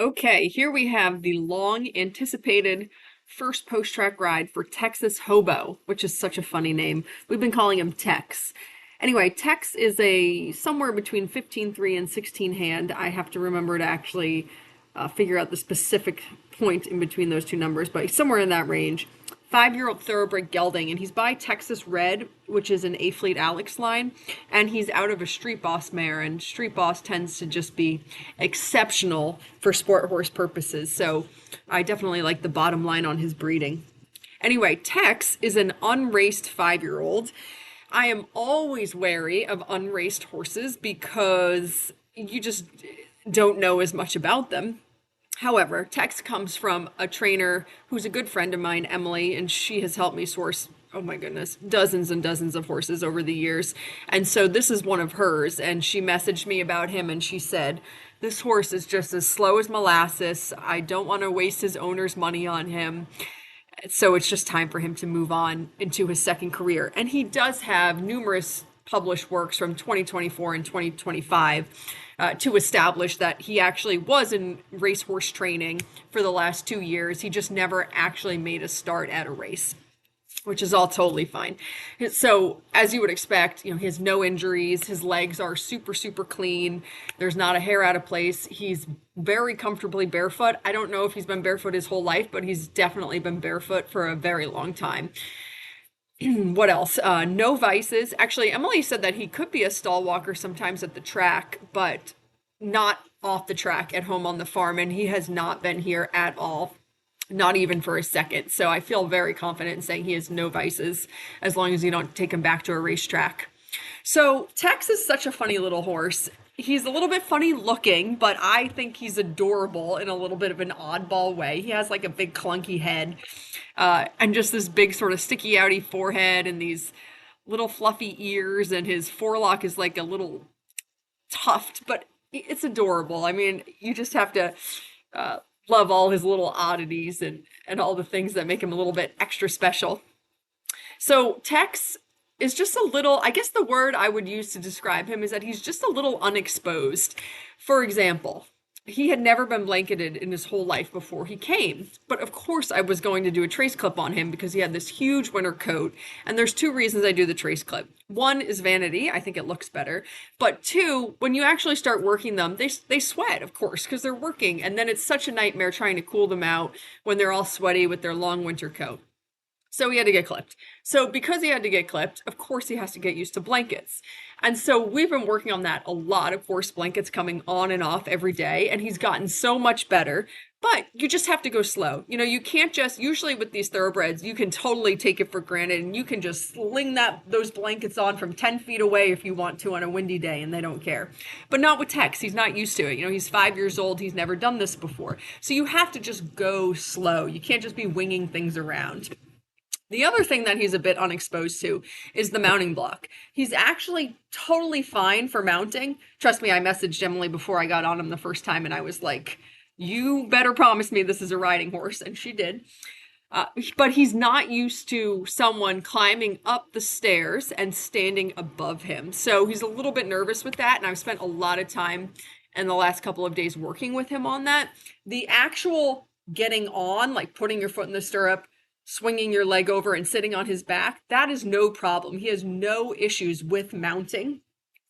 Okay, here we have the long anticipated first post-track ride for Texas Hobo, which is such a funny name. We've been calling him Tex. Anyway, Tex is a somewhere between 15.3 and 16 hand. I have to remember to actually figure out the specific point in between those two numbers, but somewhere in that range. 5-year-old thoroughbred gelding, and he's by Texas Red, which is an A Fleet Alex line, and he's out of a Street Boss mare, and Street Boss tends to just be exceptional for sport horse purposes. So I definitely like the bottom line on his breeding. Anyway, Tex is an unraced 5-year-old. I am always wary of unraced horses because you just don't know as much about them. However, Tex comes from a trainer who's a good friend of mine, Emily, and she has helped me source, oh my goodness, dozens and dozens of horses over the years. And so this is one of hers. And she messaged me about him and she said, "This horse is just as slow as molasses. I don't want to waste his owner's money on him. So it's just time for him to move on into his second career." And he does have numerous published works from 2024 and 2025 to establish that he actually was in racehorse training for the last 2 years. He just never actually made a start at a race, which is all totally fine. So, as you would expect, he has no injuries. His legs are super, super clean. There's not a hair out of place. He's very comfortably barefoot. I don't know if he's been barefoot his whole life, but he's definitely been barefoot for a very long time. What else? No vices. Actually, Emily said that he could be a stall walker sometimes at the track, but not off the track at home on the farm. And he has not been here at all, not even for a second. So I feel very confident in saying he has no vices as long as you don't take him back to a racetrack. So Tex is such a funny little horse. He's a little bit funny looking, but I think he's adorable in a little bit of an oddball way. He has like a big clunky head, and just this big sort of sticky outy forehead and these little fluffy ears, and his forelock is like a little tuft, but it's adorable. I mean, you just have to love all his little oddities and all the things that make him a little bit extra special. So Tex is just a little, I guess the word I would use to describe him is that he's just a little unexposed. For example, he had never been blanketed in his whole life before he came. But of course, I was going to do a trace clip on him because he had this huge winter coat. And there's two reasons I do the trace clip. One is vanity. I think it looks better. But two, when you actually start working them, they sweat, of course, because they're working. And then it's such a nightmare trying to cool them out when they're all sweaty with their long winter coat. So he had to get clipped. So because he had to get clipped, of course he has to get used to blankets. And so we've been working on that a lot. Of course, blankets coming on and off every day, and he's gotten so much better. But you just have to go slow. You can't just, usually with these thoroughbreds, you can totally take it for granted and you can just sling those blankets on from 10 feet away if you want to on a windy day and they don't care. But not with Tex. He's not used to it. He's 5 years old. He's never done this before. So you have to just go slow. You can't just be winging things around. The other thing that he's a bit unexposed to is the mounting block. He's actually totally fine for mounting. Trust me, I messaged Emily before I got on him the first time and I was like, "You better promise me this is a riding horse." And she did. But he's not used to someone climbing up the stairs and standing above him. So he's a little bit nervous with that. And I've spent a lot of time in the last couple of days working with him on that. The actual getting on, like putting your foot in the stirrup, swinging your leg over and sitting on his back, that is no problem. He has no issues with mounting.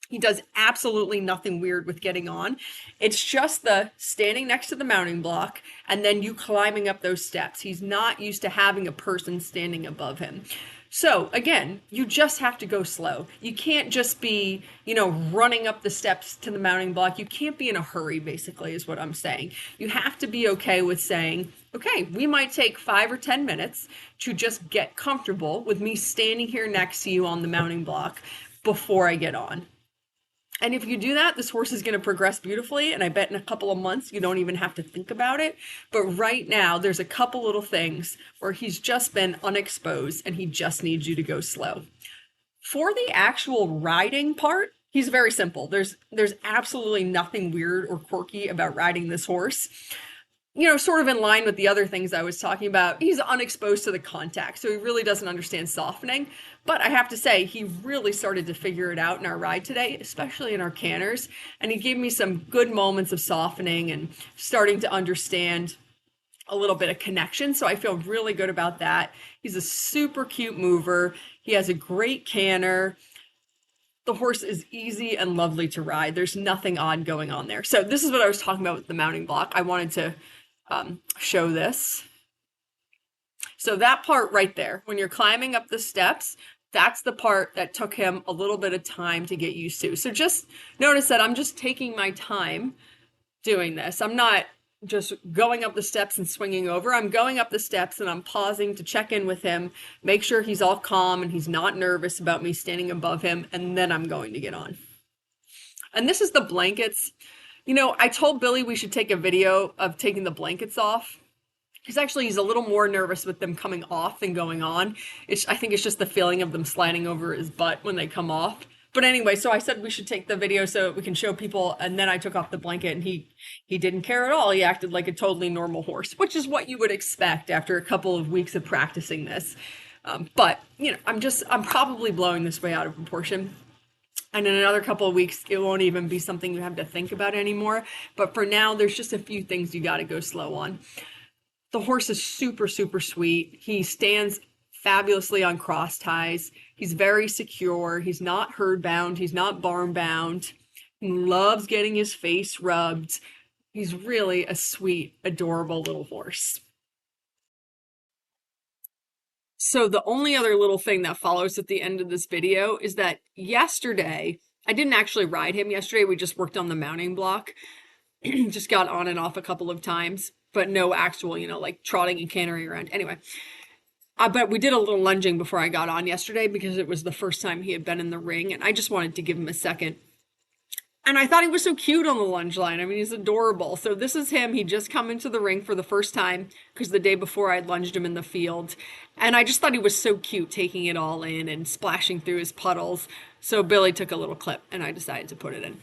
He does absolutely nothing weird with getting on. It's just the standing next to the mounting block and then you climbing up those steps. He's not used to having a person standing above him. So again, you just have to go slow. You can't just be, running up the steps to the mounting block. You can't be in a hurry, basically, is what I'm saying. You have to be okay with saying, okay, we might take 5 or 10 minutes to just get comfortable with me standing here next to you on the mounting block before I get on. And if you do that, this horse is going to progress beautifully. And I bet in a couple of months, you don't even have to think about it. But right now, there's a couple little things where he's just been unexposed and he just needs you to go slow. For the actual riding part, he's very simple. There's absolutely nothing weird or quirky about riding this horse. sort of in line with the other things I was talking about, he's unexposed to the contact, so he really doesn't understand softening. But I have to say, he really started to figure it out in our ride today, especially in our canners. And he gave me some good moments of softening and starting to understand a little bit of connection. So I feel really good about that. He's a super cute mover. He has a great canner. The horse is easy and lovely to ride. There's nothing odd going on there. So this is what I was talking about with the mounting block. I wanted to show this. So that part right there, when you're climbing up the steps, that's the part that took him a little bit of time to get used to. So just notice that I'm just taking my time doing this. I'm not just going up the steps and swinging over. I'm going up the steps and I'm pausing to check in with him, make sure he's all calm and he's not nervous about me standing above him, and then I'm going to get on. And this is the blankets. I told Billy we should take a video of taking the blankets off. Because actually he's a little more nervous with them coming off than going on. I think it's just the feeling of them sliding over his butt when they come off. But anyway, so I said we should take the video so we can show people, and then I took off the blanket and he didn't care at all. He acted like a totally normal horse, which is what you would expect after a couple of weeks of practicing this. But I'm probably blowing this way out of proportion. And in another couple of weeks, it won't even be something you have to think about anymore. But for now, there's just a few things you got to go slow on. The horse is super, super sweet. He stands fabulously on cross ties. He's very secure. He's not herd bound. He's not barn bound. He loves getting his face rubbed. He's really a sweet, adorable little horse. So the only other little thing that follows at the end of this video is that yesterday, I didn't actually ride him yesterday. We just worked on the mounting block. Just got on and off a couple of times, but no actual, like trotting and cantering around. Anyway, but we did a little lunging before I got on yesterday because it was the first time he had been in the ring, and I just wanted to give him a second. And I thought he was so cute on the lunge line. I mean, he's adorable. So this is him. He just come into the ring for the first time because the day before I'd lunged him in the field. And I just thought he was so cute taking it all in and splashing through his puddles. So Billy took a little clip and I decided to put it in.